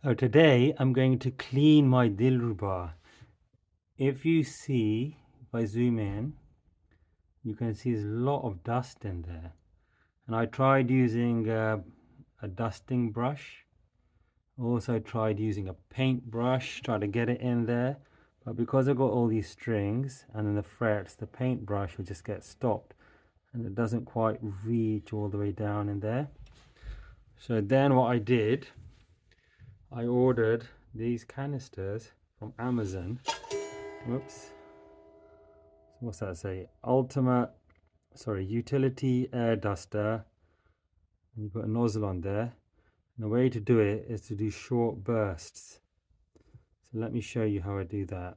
So today I'm going to clean my dilruba. If you see, if I zoom in, you can see there's a lot of dust in there. And I tried using a dusting brush. Also tried using a paintbrush, try to get it in there. But because I've got all these strings and then the frets, the paintbrush will just get stopped. And it doesn't quite reach all the way down in there. So then what I did, I ordered these canisters from Amazon. Whoops. What's that say? Utility air duster. And you put a nozzle on there. And the way to do it is to do short bursts. So let me show you how I do that.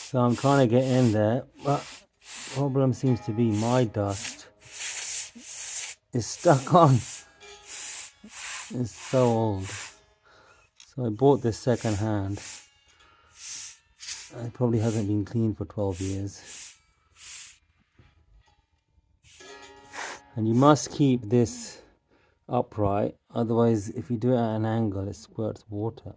So I'm trying to get in there, but the problem seems to be my dust is stuck on. It's so old. So I bought this second hand. It probably hasn't been cleaned for 12 years. And you must keep this upright, otherwise if you do it at an angle it squirts water.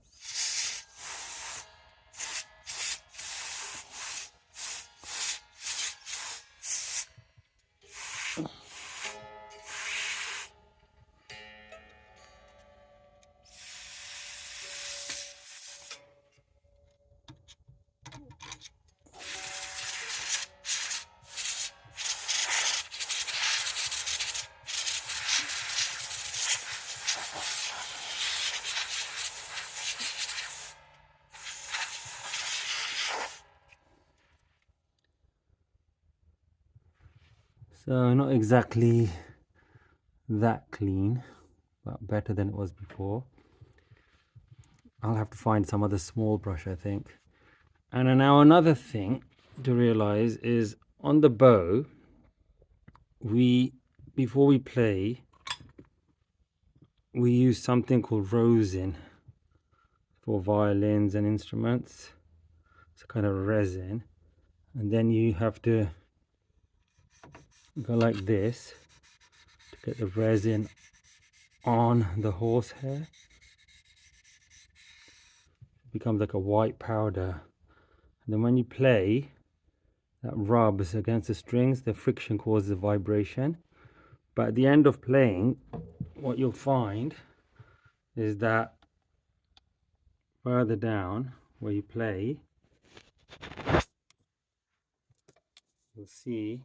So not exactly that clean, but better than it was before. I'll have to find some other small brush, I think. And now another thing to realize is on the bow, before we play, we use something called rosin for violins and instruments. It's a kind of resin. And then you have to go like this to get the resin on the horsehair. It becomes like a white powder. And then when you play, that rubs against the strings, the friction causes a vibration. But at the end of playing, what you'll find is that further down where you play, you'll see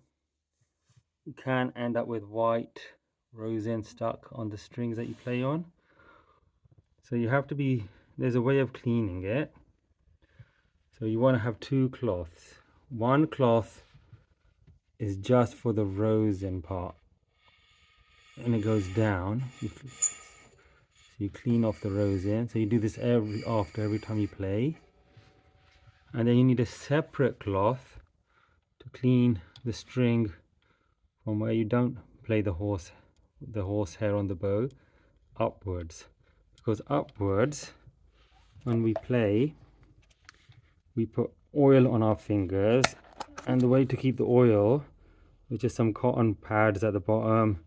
you can end up with white rosin stuck on the strings that you play on. So you have to be, there's a way of cleaning it. So you want to have two cloths. One cloth is just for the rosin part, and it goes down. So you clean off the rosin. So you do this every time you play. And then you need a separate cloth to clean the string from where you don't play the horsehair on the bow upwards. Because upwards, when we play, we put oil on our fingers, and the way to keep the oil, which is some cotton pads at the bottom,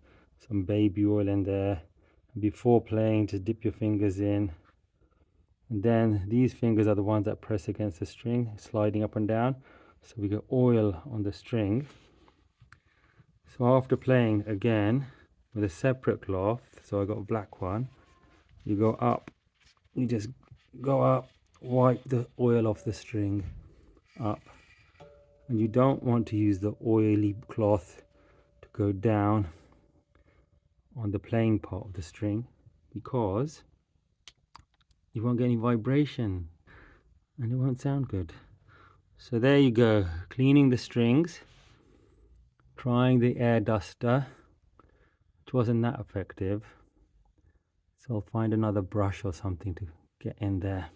some baby oil in there. Before playing, just dip your fingers in, and then these fingers are the ones that press against the string, sliding up and down, so we get oil on the string. So after playing again with a separate cloth, so I got a black one, you go up, you just go up, wipe the oil off the string up. And you don't want to use the oily cloth to go down on the playing part of the string, because you won't get any vibration and it won't sound good. So there you go, cleaning the strings, trying the air duster, which wasn't that effective. So I'll find another brush or something to get in there.